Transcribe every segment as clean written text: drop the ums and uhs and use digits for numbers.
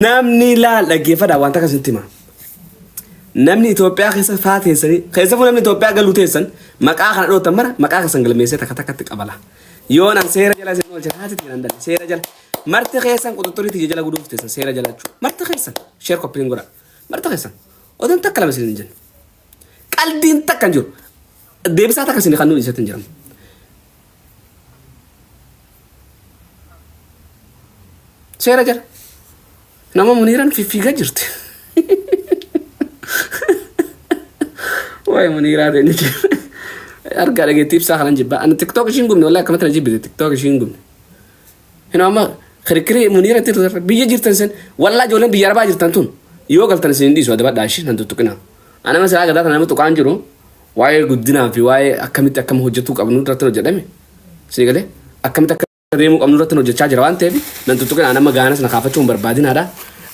namni la dhaggeeffadha waan takka sitti hima. Namni Itoophiyaa keessa faateessanii keessafuu namni Itoophiyaa galuu teessan maqaa kana dhootan mara maqaa kasan galmeessee takka takkatti qabala. Yoo nan seera jala isin oolchan haati tiran dalle seera jala marti keessan quxuxuritti jala guduuf teessan seera jala jechuudha. Marti keessan sheer koppiin godha marti keessan odan takka lama isin jenna. Qalbiin takka hin jiru deebisaa takka isin kan nuyi isaatti hin jiramu. Seera jala nama Muniiraan fiffiigaa jirti. Waay Muniiraa deeni jira. Argaa dhageetti ibsaa kanan jibba. Ani TikTok ishiin gubne wallahi akkamatti na jibbite TikTok ishiin gubne. Hina amma kirikiri Muniira biyya jirtan sen wallahi ijoolleen biyya arbaa jirtan tun yoo galtan isin dhiisu adabadhaa ishii nan tuttuqina. Ana masalaa gadaa kana nama tuqaan jiru waa'ee guddinaa fi waa'ee akkamitti akkam hojjetuu qabnu irratti hojjedhame. Sii galee akkamitti akka deemuu qabnu irratti hojjechaa jira waan ta'eef nan tuttuqina nama gaanas na kaafachuun barbaadinaadha.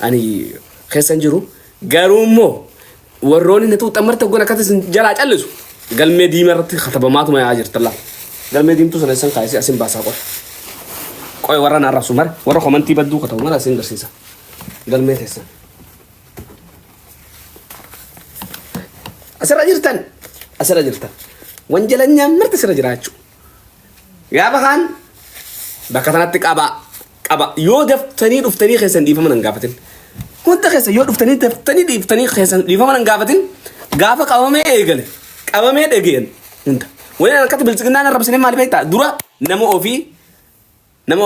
Ani keessan jiru garuu immoo warroonni na tuuxan marta goona akkatti jalaa callisu galmee diimaa irratti katabamaatuma yaa jirtalla. Galmee diimtuu sana isan kaayisee asin baasaa qofa. Qoy warra na arrabsu mara warra komantii badduu katabu mara asin garsiisa. Galmee teessan. Asirra jirtan. Wanjalanyaan marti sirra jira jechuudha. Gaafa kaan bakka sanatti qaba. Yoo daftanii dhuftanii keessan dhiifama nan gaafatin. Wanta keessa yoo dhuftanii dhiiftanii keessan dhiifama nan gaafatin gaafa qabamee eegale. Qabamee dhageen hunda. Wayna akkatti bilchiginaan arrabsanii maal beektaa? Dura nama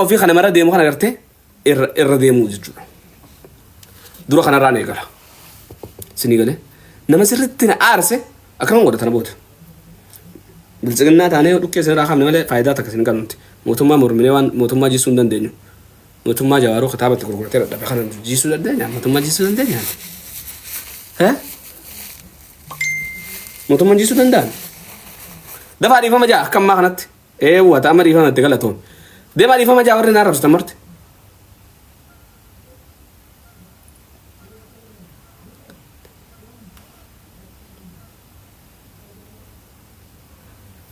ofii kana mara deemu kana gartee irra deemuu jechuudha. Dura kanarraan eegala. Sinii galee nama sirriitti na aarse akkam godhatana booda. Bilchiginaa taanee dhukkee sirraa qabne malee faayidaa takka sin qabnuti. Mootummaa morminee waan mootummaa jisuu hin dandeenyu. Mootummaa jawaaroo kitaabatti gurguratee dadhabe kana jisuu dandeenya. Mootummaa jisuu dandeenya. Mootummaan jisuu danda'an. Dafaa dhiifama ja'a akka ammaa kanatti. Wata amma dhiifama itti galatoon. Deemaa dhiifama ja'a warri na arrabsitan marti.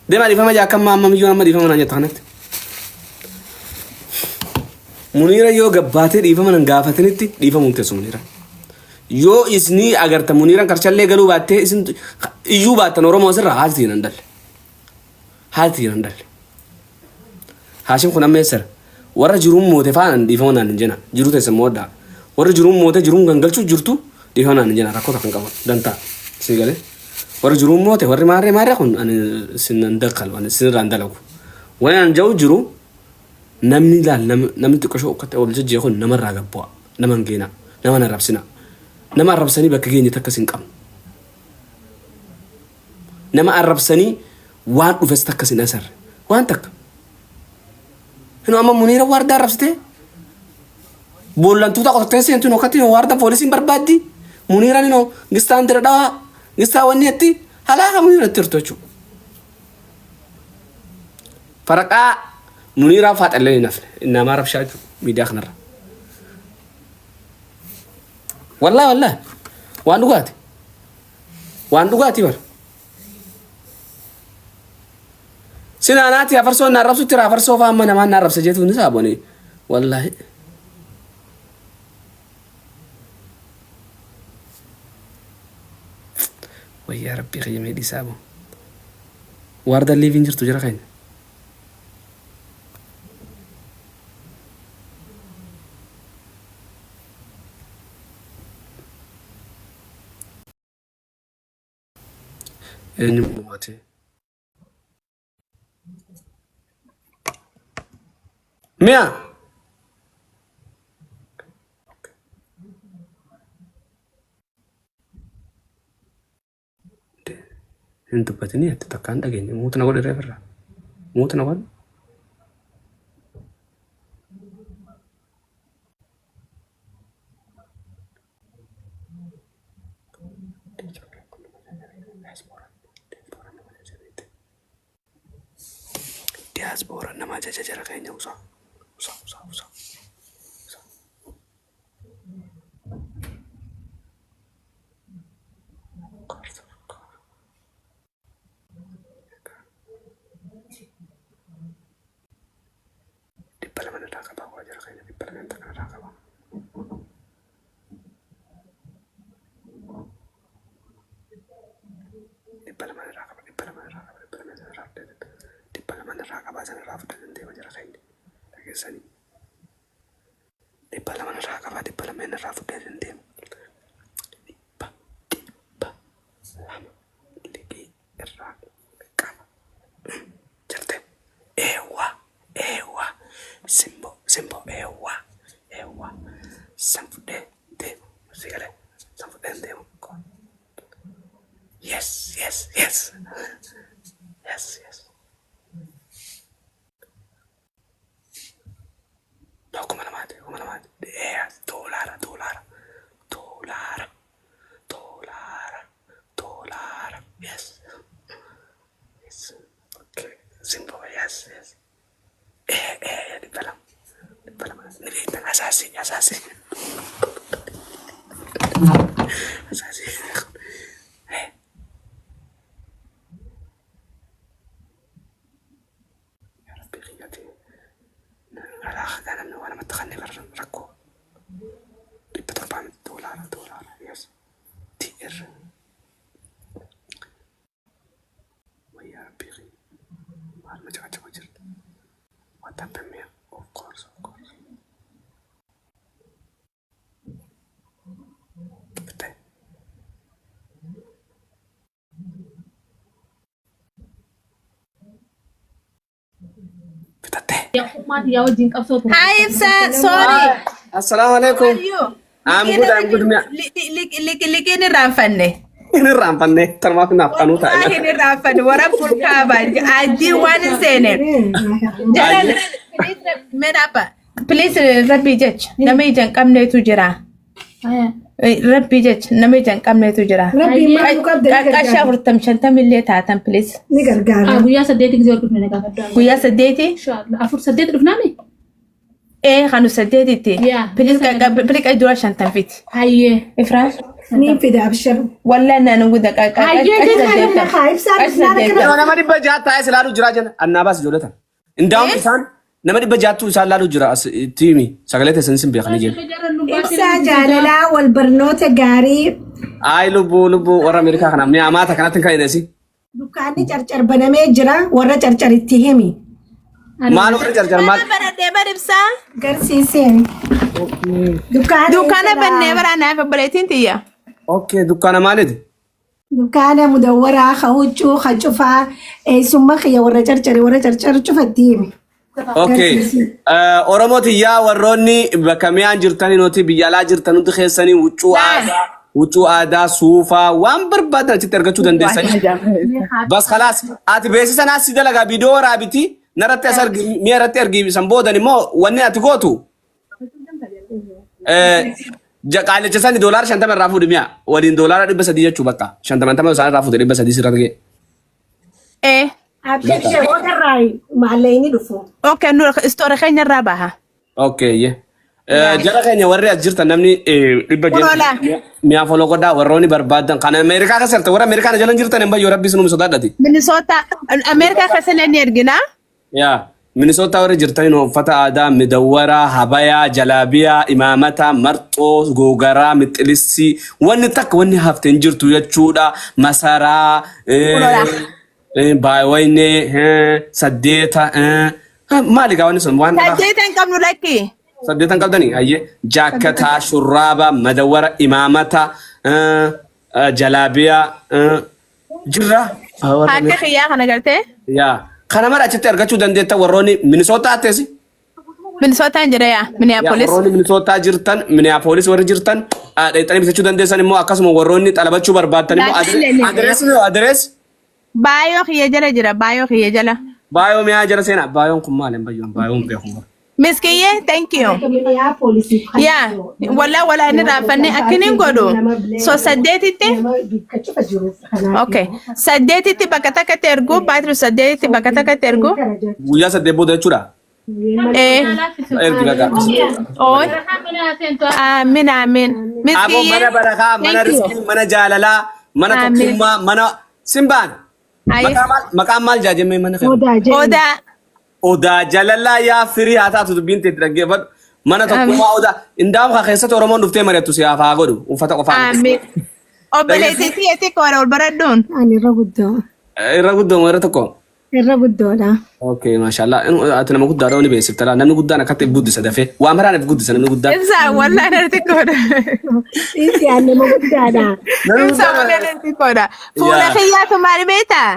Deemaa dhiifama ja'a akka amma miyyoo amma dhiifama naan jetta kanatti. Muniira yoo gabbaatee dhiifama nan gaafatanitti dhiifamuun teessu Muniira. Yoo isni agarta Muniiraan karchallee galuu baattee isin iyyuu baattan Oromoo sirraa haati nan dalle. Haashim kun amma eessara warra jiruun moote faana dhiifama naan hin jenna jiruu teessan mooddaa warra jiruun moote jiruun gangalchuu jirtu dhiifama naan hin jenna rakkoota kan qaban dantaa si galee warra jiruun moote warri maarree kun ani sinan dakkal ani sinirraan dalagu wani an ja'u jiru namni laal namni xiqqoo ukkate ol jejjee kun namarraa gabbu'a nama hin geena nama hin arrabsina nama arrabsanii bakka geenye takka sin qabnu nama arrabsanii waan dhufes takka sin asarre waan takka hino amma Muniira waardaa arrabsitee boollantuu takka qottee seentu nokkatti waardaa poolisiin barbaaddi Muniiraan hino gistaan dira dhawaa gistaa wanni etti halaaka Muniira itti hirtu jechuudha. Faraqaa Muniiraa faaxallee hin hafne nama arrabshaa jechuudha miidiyaa kanarra. Wallahi waan dhugaati bara. Sinaanaati afarsoo na arrabsu tira afarsoo faa amma namaan na arrabsa jeetu ni saabone wallahi. Wayyaa rabbii qayyamee dhiisaabo. Waarda liiviin jirtu jira keenya. Eenyu mo'ate? Mi'a? Hin dubbatini ati takka hin dhageenye muutana godhe reeferra. Muutana godhe. Diaspora nama jajajara kayaknya usah. Di parlemen ada apa? Wajar kayaknya di parlemen ada apa? الراقبة سن الرافضة دندي وجرا خيل لكن سني دبلا من الراقبة دبلا من الرافضة دندي دبا لقي الراقبة جرت ايوا سمبو ايوا سنفدي ديم سيغله سنفدي ديم yes no come la madre dollar yes okay simple yes di dalam nilai asasi أنا وأنا متخني ركو $400 يس تير ويا بيغي ما جات وجرت وتبمي of course كبتة Hi, Ifsa. Sorry. السلام عليكم. How are you? I'm good. Likini rafanne. Ini rampanne terma aku napkanu tak. Wallahi rafanne. Wara purkaba. Adi one sene. Jalan. Medapa. Please Rabbi Judge. Namai jan kamne tu jira. Rabbi Judge. Namai jan kamne tu jira. Kasha hurtam shanta mille taatan please. Guyyaa saddeetii gisee hordofne nagaa faddaa. Guyyaa saddeeti. Inshallah. Afur saddeet dhufnaami? Kanu saddeetitti. Yeah. Please dura shantan fit. Hayyee. Ifraan. مين في ده أبشر؟ والله أنا نقول لك أنا خايف صار nama dhibba jaha taa'ee silaaluu jira jenna annaabas ijoolletan indaa'um isaan nama dhibba jahattuu isaan laaluu jira as tiimi sagalee teessan isin beekanii jiru. إبسا جاللا والبرنوت جاري Ayi lubbuu warra Ameerikaa kana mi'a amaata kanatti kan hidhesi. دكاني چرچر بنامي جرا ورا چرچر اتهمي Maal warra jarjar maal? Baradee baribsaa. قرسيسين Dukkaana bannee baraanaa fi obboleettiin tiyya. Okay dukkaana maaliti? دكانة مدورة خوجو خجفا ثم خيا ورا چرچر شوف التيمي Okay Oromooti yaa warroonni bakka mi'aan jirtanii nuti biyya alaa jirtanutti keessanii huccuu aadaa suufaa waan barbaadan achitti argachuu dandeessanii. Bas khalaas ati beeksisan as si dalagaa viidiyoo waraabiti narratti as argi mi'a irratti argi san boodan immoo wanni ati gootu qaalicha sani $50 irraa fuudhi mi'a waliin $100 jechuu bakka 50 isaan irraa fuudhi $100 sirra ga'e. أبشر وده راي معليني دفو Okay, istoora keenya irraa baha. Okay jara keenya warri as jirtan namni dhibba mi'a foloo godhaa warroonni barbaadan kan Ameerikaa keessatti warra Ameerikaa jalan jirtan hin bayyoo rabbi sinuu sodaadhati. Minnesota, Ameerikaa keessallee ni erginaa? Yaa Minnesota warri jirtan uffata aadaa midawwaraa habayaa jalaabiyaa imaamata marxoo googaraa mixilisi wanni takka wanni hafteen jirtu jechuudha masaraa baay'inne saddeeta maali gaawwanni sun waan Saddeetan qabnu lakki. saddeetan qabdanii ayyee jaakkataa shurraaba madawwara imaamata jalaabiyaa jirra. Harka kiyyaa kana gartee? Yaa kana mara achitti argachuu dandeetta warroonni Minnesota atteesi. Minnesotaan jira yaa Minneapolis. Warroonni Minnesota jirtan Minneapolis warri jirtan dheexanii bitachuu dandeessan immoo akkasuma warroonni xalabachuu barbaaddan immoo adrees Baay'oo kiyya jala jira baay'oo kiyya jala. baay'oo mi'aa jala seenaa baay'oon kun maal hin bayyuun baay'oon beeku. Miskiyyee thank you. Yaa wala inni raafannee akkiniin godhu. So saddeetitti? Okay. Saddeetitti bakka takkatti ergu baatiru saddeetitti bakka takkatti ergu. Guyyaa saddeet booda jechuudha. Ergi bagaa. Ooy. Amiin. Aboo mana barakaa mana riskii mana jaalalaa mana tokkummaa mana simbaan. Maqaan maal jaajamee mana kana? Odaa jaalalaa yaa firii haa taatu dubbiin teetti dhaggeeffadhu mana tokkummaa odaa indaam haa keessatti Oromoon dhuftee mari'attu siyaaf haa godhu uffata qofaan. Amiin. Obboleettii eti koora ol baradhuun. أنا رغدو Irra guddoo irra tokko. irra guddoodha. Okay, mashallah. Ati nama guddaadha oni beeksifta. Namni guddaan akkatti guddisa dafee. Waa maraaniif guddisa namni guddaan. Ibsa wallahi na xiqqoodha. Isi nama guddaadha. Ibsa wallahi na xiqqoodha. Fuula kiyyaatu maal beektaa?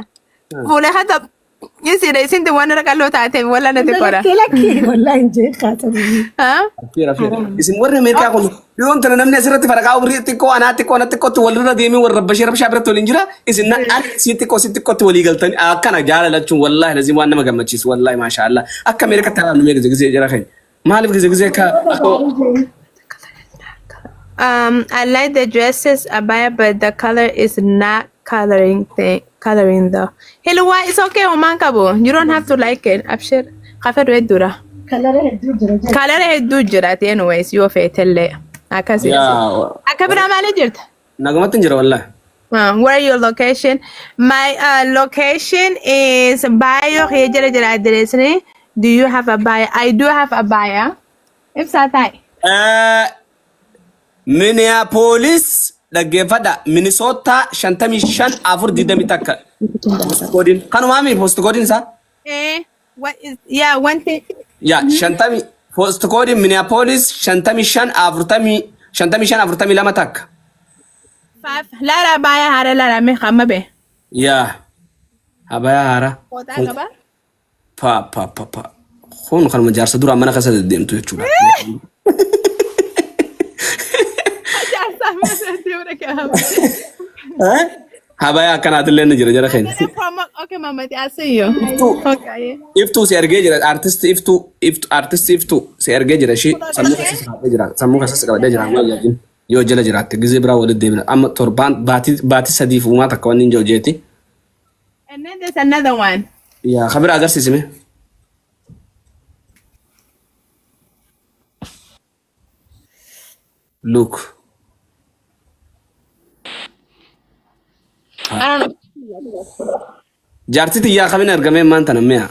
Fuula hata isin waan rakalloo taate wallahi na xiqqoodha. Lakki wallahi hin jeeqaatamu. Isin warri Ameerikaa kun yoon tana namni asirratti faraqaa umrii xiqqoo anaa xiqqootti walirra deemee warra rabbashee rabshaa biratti waliin jira. Isin si xiqqootti walii galtanii akkana jaalalachuun wallahi lazim waan nama gammachiisu wallahi maashaallah. Akka Ameerikaa taa'an numee gizee jira kan. Maaliif gizee ka I like the dresses abaya, but the color is not coloring though. Hello, why? It's okay, Oman Kabo. You don't have to like it. Abshir. Kafe red dura. Color hedduu jiraate anyways yoo feetelle akkasi. Akka biraa maal jirta? Nagamatti jira wallahi. Where your location? My location is Bayo jira address ni. Do you have a buyer? I do have a buyer. Ibsa ta'i. Minneapolis dhaggeeffadha. Minnesota 55 takka. Postcode kanumaami postcode isaa? What is one thing? Yeah, shantami postcode Minneapolis 55 takka. Five. Lara baya hara lara me khamma be. Yeah. Abaya hara. Kota gaba? Pa. Kun kan majarsa dura mana kasa deemtu jechuudha. Majarsa mana deemtu kaba. Habaya akkanaat illee ni jira keen. Okay, mama, I see you. Okay. Iftu si ergee jira artist iftu si ergee jira shi sammuu kasas qabadee jira amma yaajin yoo jala jiraatte gizee biraa walitti deemna amma torbaan baati sadiif uumaa takka wanni hin joojeeti. And then there's another one. Yaa kabira agarsiisime. Look. I don't know. Jaartiti yaa kabina ergamee maanta nammeeya.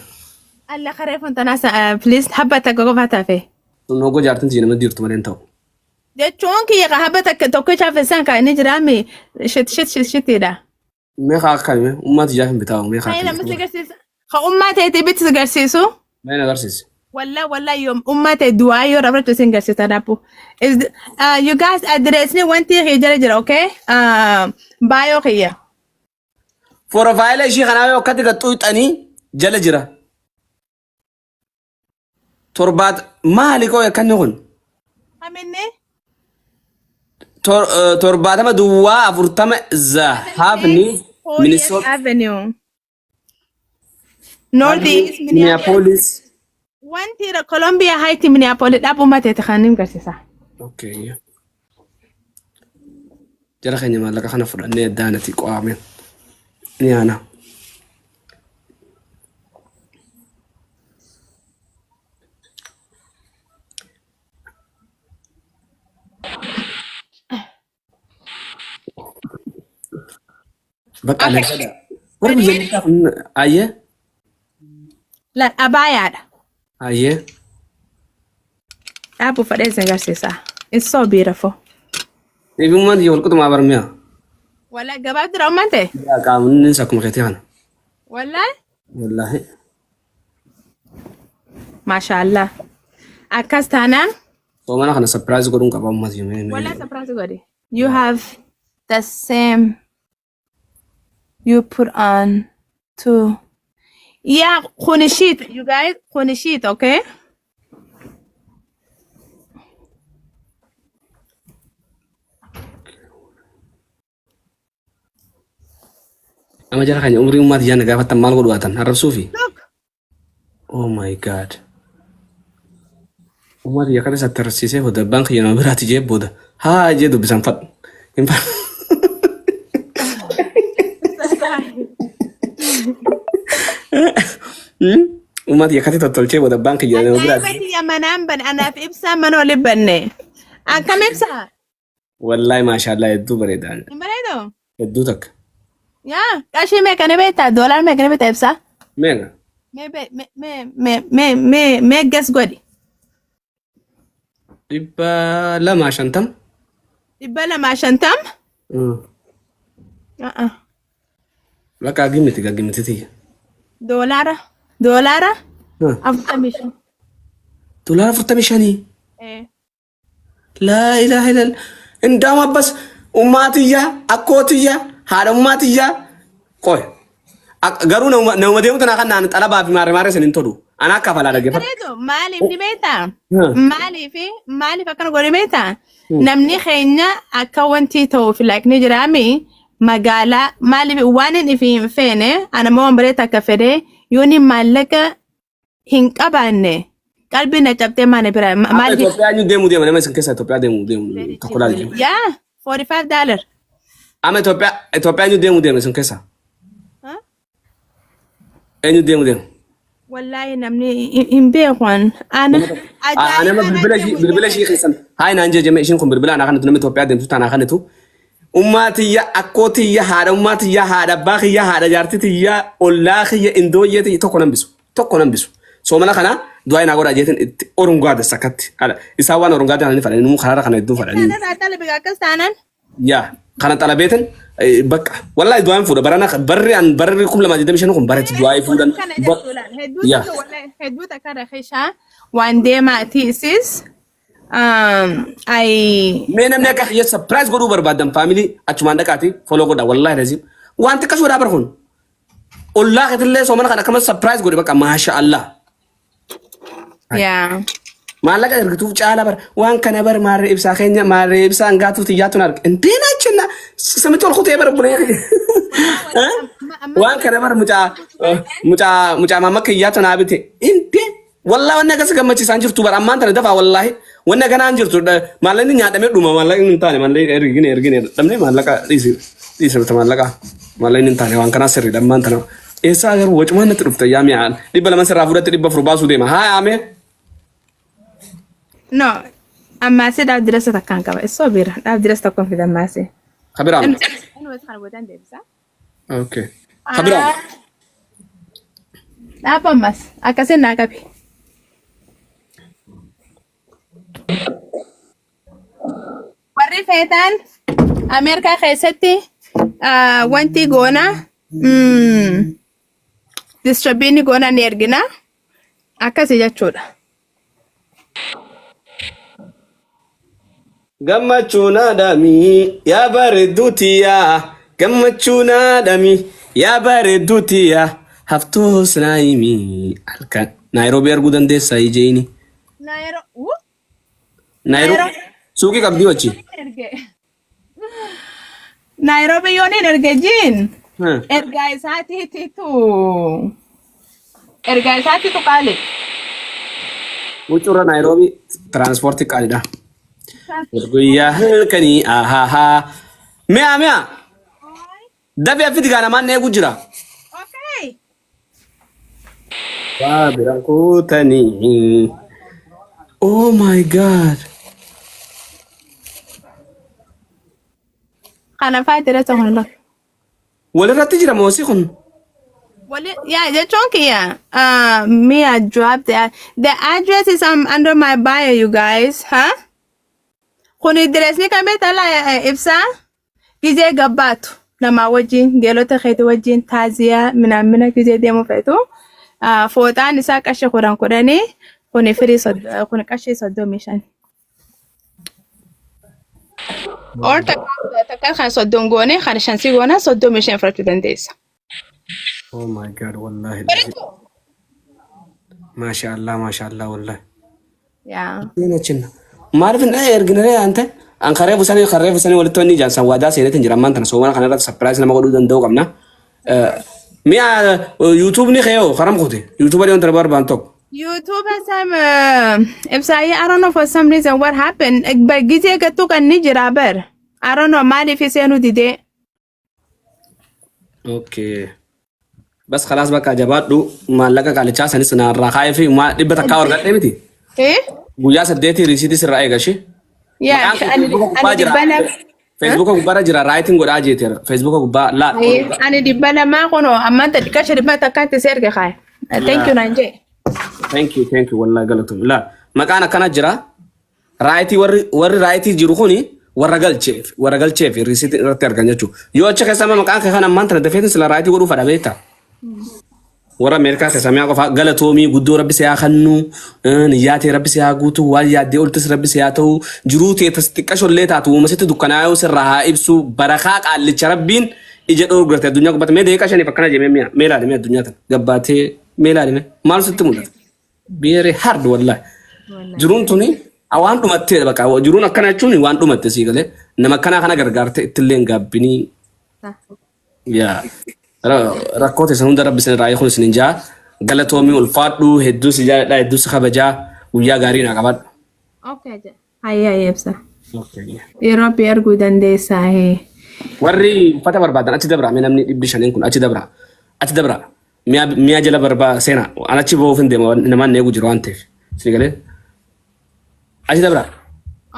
Allah khareefun tanasa please habbata gogofa tafe. Nogo jaartinti nama dirtu maleen ta'u. Jechuun kiyya habbata tokko chaafesan ka inni jiraame shitidha. Mee haa akkamime ummati jaafin bitaawu mee haa. Ayna namatti agarsiisa. Ka ummata itti bitti agarsiisu. Mee agarsiisi. Wallahi yoom ummata du'aa yoo rabratu sin agarsiisa dhabu. You guys address ni wanti jira okay? Bayo kiyya. Profile ishii kanaa yoo akkatti gaxxuuxanii jala jira. Torbaat maali koo yakkanni kun? Aminne? Torbaatama duwwaa 40 zahabni Minnesota Avenue. Northeast Minneapolis. Wanti Columbia Heights Minneapolis dhabu mateeti kan nim garsiisa. Okay. Jara keenya maallaqa kana fudhannee daanati qo'aame. Ni ana. Bakka nagada. Warri biyya kun ayye? La abayaadha. Ayye. Dhabu fadhee sin garsiisa. It's so beautiful. Ebi umman yoo walqutuma barmiya. Wala gabaaf dira ummante? Ya qaamunin sakuma keetii kana. Wallahi? Wallahi. Mashallah. Akkas taanaan? So mana kana surprise godhuun qaba ummat yemee. Wala surprise godhi. You have the same you put on too. Yeah, khunishit. You guys, khunishit, okay? Ama jara kanya umri umat yana gafatan mal godhuatan harap sufi. Look. Oh my god. Umat ya kada satarsiise boda bank yana berarti je boda. Ha je do bisan fat. Impa. Umat ya kada tolche boda bank yana berarti. Bati ya manam ban anaf ibsa mano libanne. Akam ibsa. Wallahi mashallah yaddu baredan. Imbaredo. Yaddu tak. Ya, kashi me kane beta dollar me kane beta ibsa. Mega. Me guess godi. Iba lama shantam. Ibala ma shantam? Laka gimiti tiya. دولار أفضل مشان دولار فرت مشاني إيه لا إله إلا الله عندما بس أماتية أكوتية هذا أماتية كوي قالوا نوم ديمو تناقن نان طلبا في ماري سننتو أنا كفلا لك كريدو مالي في بيتا مالي فكان قولي بيتا نمني خينا أكوانتي تو في لاك نجرامي مقالة مالي في وانين في فيني أنا مو بريتا كفري يوني مالك هنك أباني قلبي نجبتي ماني برا مالي توبيا نيو ديمو أنا ما سنكسر توبيا ديمو تقول عليه يا $45 أما توبيا نيو ديمو سنكسر ها أنيو ديمو والله نمني إمبيخوان أنا ما بالبلا شيء خيسن هاي نانجا جماعة شيء كم بالبلا أنا خنت نمي توبيا ديمو تانا خنتو أماتي يا أكوتي يا هذا أماتي يا هذا باقي يا هذا جارتي يا الله يا إندوية تكونن بيسو سومنا خنا دعاء نقول أجيتن أورنغاد سكت على إسحاق أورنغاد أنا فلان نمو خرارة خنا يدو فلان أنا أتلا بقاكستان يا خنا طلبيتن بق والله دعاء فودا برانا بري كل ما جدنا مشانو كم بريت دعاء فودا يا هدوء تكره خيشة وعندي ما تيسيس أي مين أمنيك يا سبرايز قدو بربادم فاميلي أتمنى كاتي فولو قدا والله رزيم وأنت كشوا دابر هون الله كتلة سومنا خنا كمان سبرايز قدو بقى ما شاء الله يا مالك أرجعتوا على بر وان كان بر مار إبسا خينيا مار إبسا أنقاتو تيجاتو نارك انتينا كنا سمعتوا الخطية بر بني وان كان بر مجا ماما كياتو نابتي انتي والله وانا كسر كم تيجي سانجر تبر أمان ترى دفع والله وانا كان أنجر تود مالني نياتا ميرو مالك ننتاني مالك إرجيني تمني مالك ريسير تمالك مالك ننتاني وان كان سري دمان تنا إيسا أجر وجه ما نترفت يا ميان دي بلا مسر رافورة تري بفرباسو ديما هاي عمي no أماسي داب دراسة كان كذا الصبر داب دراسة كون في دماسي خبر عام أنا بس خربوتان دبسة اوكي خبر عام apa mas akasin nakapi warri feetan Ameerikaa keessatti wanti goona distribiini goona ni ergina akkasi jechuudha. Gammachuuna dhamii yaa bareedduutiyaa gammachuuna dhamii yaa bareedduutiyaa haftuu sinaayimii halkan Naayiroobii arguu dandeessaa ijeeni. Naayiroobii suuqii qabdii wajji. Naayiroobii yooniin erge jiin ergaa isaatiitu qaali. Wucurra Naayiroobii tiraanspoortii qaalidha. Guyyaa halkanii ahahaa mi'a dafee afitti gaanamaan eegu jira. Waa biraan kuutanii. Oh my god. Kana faayidaa ta'uu hin Walirratti jira moosii kun. Yeah, the chunky, yeah. Me, I dropped that. The address is under my bio, you guys, huh? Kuni dress ni kami tala ibsa. Kije gabatu. Nama wajin, gelota khaytu wajin tazia mina kije demo fetu. Fotan isa kashe kuran kurani. Kuni free sod, kuni kashe sodo mission. Or takal khan sodo ngone, khan shansi gona sodo mission for 2 days. Oh my god, wallahi. Mashallah, mashallah, wallahi. Yeah. Ina chinna. Maarif na erginare ante an khareefu sani walitoni jansan wada seenet injira maanta soo wana kana surprise nama godu dandoo qabna. Miya YouTube ni khayo kharam qote. YouTube ari on tarbar bantok. YouTube has some I don't know for some reason what happened. But gije gatu kan ni jiraber. I don't know mali fi senu dide. Okay. بس خلاص بقى جبادو ما لقى قال تشاس أنا سنا الرخاء في ما دبت كاور قد إمتى؟ إيه؟ ويا سديتي ريسيتي سر رأي قشي؟ يا أنا دبنا فيسبوك أقبل جرا رايتين قد أجيتير فيسبوك أقبل لا أنا دبنا ما كنوا أما أنت كشر ما تكات سير كخاي. Thank you نانجي. Thank you والله قلتهم لا ما كان جرا رايتي ور رايتي جروخوني ورقل شيف ريسيتي رتر كنجتو يو أشخاص ما كان كهانا مانتر دفعت سلا رايتي ورو فرابيتا ورا أمريكا كسامي أقف غلطومي قدو ربي سياخنو نياتي ربي سياغوتو واليادي أولتس ربي سياتو جروتي تستكشو اللي تاتو مسيت دكانايو سرها إبسو برخاق على ربين إجت أورغرت الدنيا قبت ميدي كاشاني فكنا جميع ميلا دي الدنيا قباتي ميلا دي مال ستمود بيري هارد والله جرون توني أوان تمتي بقى جرون أكنا توني وان تمتي سيغلي نما كنا غرغرت إتلين قابيني يا rakkoota isa hunda rabbi isin irraa eeguun isin jaa galatoomii ulfaadhu hedduu si jaalladha hedduu si kabajaa guyyaa gaarii naa qabadhu. Okay. Hayyaa ibsa. Yeroo bi arguu dandeessaa hee. Warri uffata barbaadan achi dabra namni 500 kun achi dabra mi'a jala barbaa seenaa an achi bahuuf hin deema namaan eegu jiru waan ta'eef si galee achi dabra.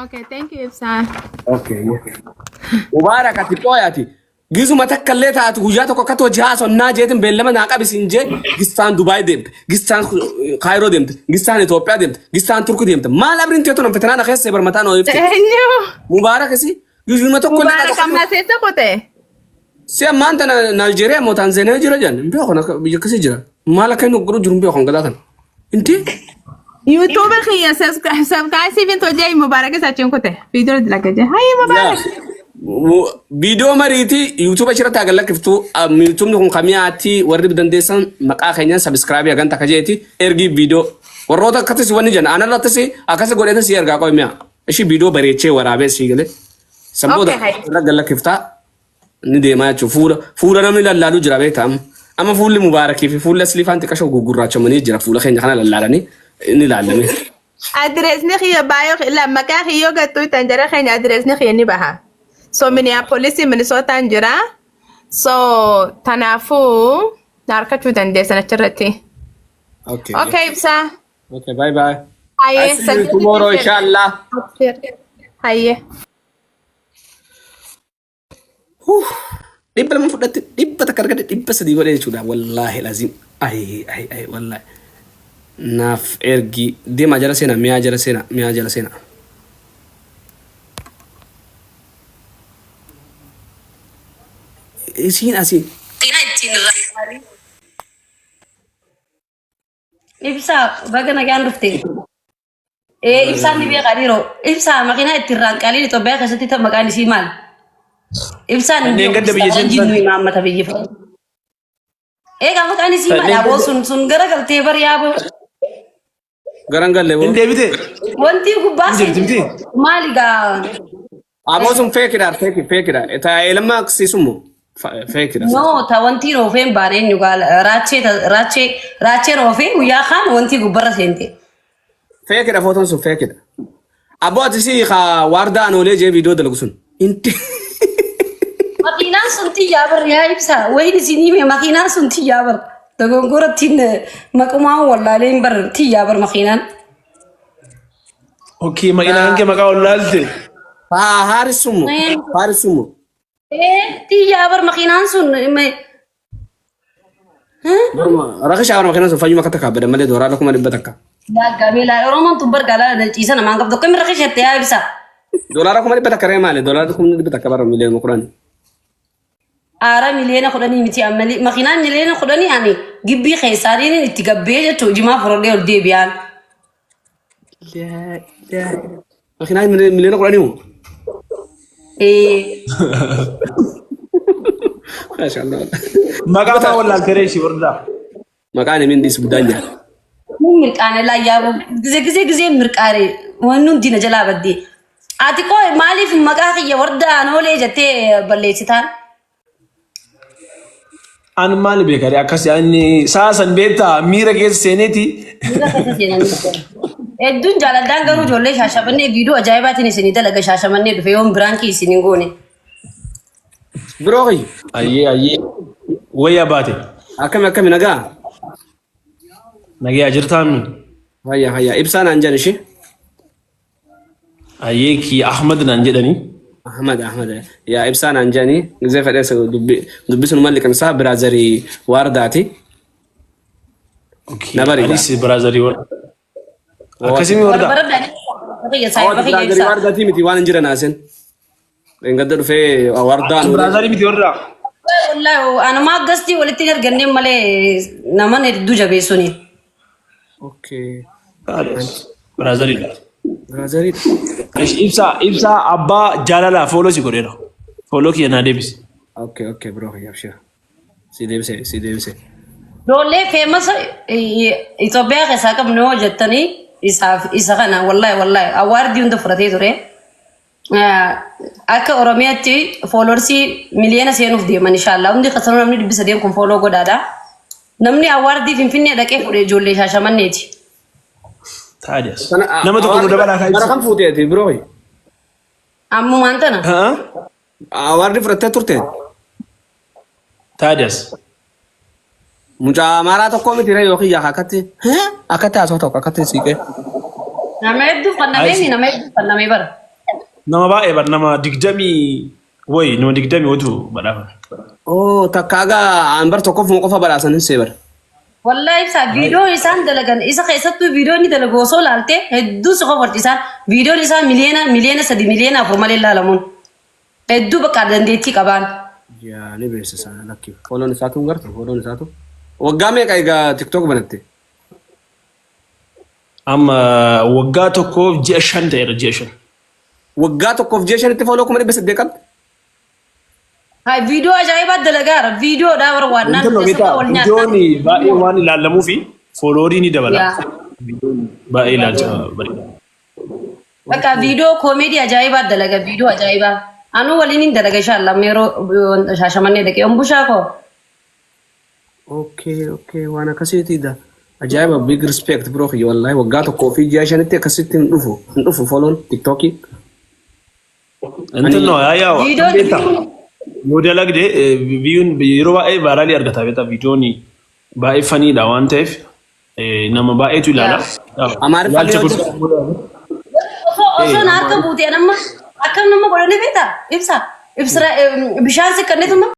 Okay, thank you ibsa. Okay. Mubaarak ati qooyaati. Gisuma takka illee taatu guyyaa tokko akka hojii sonnaa jeetin beellama naa qabisin jee gistaan Dubaay deemte gistaan Kaayiroo deemte gistaan Itoophiyaa deemte gistaan Turkii deemte maal abrin teetu nan fetanaa na keessa barmataa noo ifte Mubaarak si gisuma tokko illee Mubaarak amma seessa qote si ammaan tana Naayijeeriyaa moo Taanzaaniyaa jira jan mbee kana biyya akkasii jira maal akka inni gurguru jiru mbee kan gadaa kana inti YouTube khiyya subscribe si vinto jee Mubaarak isa chin qote video dilagaje hay Mubaarak Video mariti YouTube achirratti agalakiftu YouTube kun kamiyaati warri dandeessan maqaa keenya subscribe ya ganta kajeeti ergi video warroota akkatis wani jan anarratisi akkas godheta si erga qoymiya ishi video bareechee waraabe si gale sabooda agalakifta ni deemaa jechu fuula namni lallaalu jira beektam amma fuulli Mubaarakii fi fuula Silifaanti qashoo gugurraachamanii jira fuula keenya kana lallaalanii ni laalame adresni khiyya bayo la maqaa khiyyo gattu tanjara keenya adresni khiyya ni baha So Minneapolis, Minnesota jira. So tanafu narka chudan desa na charati. Okay. Okay, ibsa. Okay, bye bye. Haye, I see you tomorrow inshallah. Haye. Dibba lama fudhatti dibba takka argate dibba sadii godhee jechuudha wallaahi lazim ay wallaahi naaf ergi deemaa jala seenaa mi'aa jala seenaa isiin asiin ibsa baga nagaan dhufte ibsaan ni beekaa dhiiroo ibsa makiinaa ittiin raanqaliin Itoophiyaa keessatti ta'e maqaan isii maal ibsaan jinnu imaammata biyya fa'a eegaa maqaan isii maal yaaboo sun gara galtee bar yaaboo garan galle boo deebite wanti gubbaa maali gaa aboo sun feekidha taa elama aksisumo feekidha no ta wanti roofeen baareen yugaa raachee roofee guyyaa kaan wanti gubbarra seente feekidha footoon sun feekidha aboo ati si waardaa anoolee jee viidiyoo dalagu sun inti makiinaan sun xiyyaa bar yaa ibsa wayin isinii mee makiinaan sun xiyyaa bar dogongorattiin maqumaan wallaaleen bar xiyyaa bar makiinaan okay makiinaan kee maqaa wallaalte haarisumo xiyyaa bar makiinaan sun rakishaa bar makiinaan sun fayyuma akka takka abada malee dooraa lakkuma dhibba takka Gamila Oromoon tun bargaala ciisa namaan qabdu akkamiin rakishatte yaa ibsa doolara kuma dhibba takka ree maali doolara kuma dhibba takka bara miliyoona kudhanii Ara miliyoona kudhanii miti ammali makiinaan miliyoona kudhanii ani gibbii keessaaniin itti gabbee jechuu jimaa furodhee ol deebi'aan. makiinaan miliyoona kudhanii moo? maqaa isaa wallaalte reeshi wardaa maqaan himin dhiis buddaan nyaata Mirqaane laa yaaboo gisee mirqaane wannuun diina jalaa baddee ati koo maaliif maqaa kiyya wardaan oolee jettee balleessitaan. an maali beekare akkas yaani saasan beektaa miira keessa seeneeti Hedduun jaaladhaan garuu ijoollee shaashamannee viidiyoo ajaa'ibaatiin isinii dalaga shaashamannee dhufe yoon biraankii isiniin goone. biroo kiyya ayyee wayyaa baate akkami nagaa nagee jirtaami hayya ibsaan aan jedhan ishee ayyee kii Ahmad naan jedhanii Ahmad yaa ibsaan aan jedhanii gisee fedhee dubbisuun malli kan isaa biraazarii waardaati na bari anis biraazarii warda akkasimi warda biraazarii waardaati miti waan hin jiran haasen engadda dhufee wardaan biraazarii miti warda والله أنا ما قصدي ولا تقدر جنني مالي نمان الدوجة بيسوني. اوكي برازيل برازيل إبسا أبا جالالا فولو سيكوريرا فولو كي أنا ديبس اوكي برو يا ابشر سي دي بس دولة فيمس إثيوبيا كساك منو جتني إسا كنا والله أوارد يوند فرتي ترى أكا أورامياتي فولورسي مليون سينوف دي إن شاء الله عندي خسرنا نمني بس ديم كم فولو قدادا نمني أواردي في فيني أدا كيف جولي شاشة من نيتي تاديس نما تقولوا دبلا انا كايس كم فوتيتي بروي أمو مانتنا ها اوارد فرتي تورتي تاديس mucha mara to komi tire yo khiya hakati akata aso to akati sike nama yabdu fanna me bar نما بقى بر نما دقدمي وي نما دقدمي ودو بدافع oh takaga ambar to kofu kofa bala sanin sebar والله إسا فيديو إنسان دلقن إسا خيساتو فيديو ني دلقو سو لالته هدو سخو فرتيسان فيديو إنسان مليانا سدي مليانا فرمال الله لمون هدو بقادن ديتي كبان ya ni bese sana lakki follow ni satu ngarto follow ni satu wagame kaiga tiktok banatti أما وقاتو كوف جيشن تير جيشن wagga to kof jeshan ti follow kuma bese dekat هاي فيديو أجايبات دلقار فيديو داور وانان أنت لو بيتا فيديوني باقي واني لالمو في فولوريني دبلا باقي لالجا بري بكا فيديو كوميدي أجايبات دلقا فيديو أجايبات أنا ولينين دلقا إن شاء الله ميرو شاشماني دكي أمبوشاكو okay wana kasiti da ajaiba big respect bro khi wallahi wagga to kofi jeshan ti kasiti ndufu follow tiktok أنت نو يا فيديو بيتا موديلك دي بيون بيروبا أي بارالي أرجع بيتا فيديوني باقي فني داوان تيف نما باقي تلالا amar أصلا نارك بوتي أنا ما أكمل ما بقولني بيتا إبسا بشان سكني ثم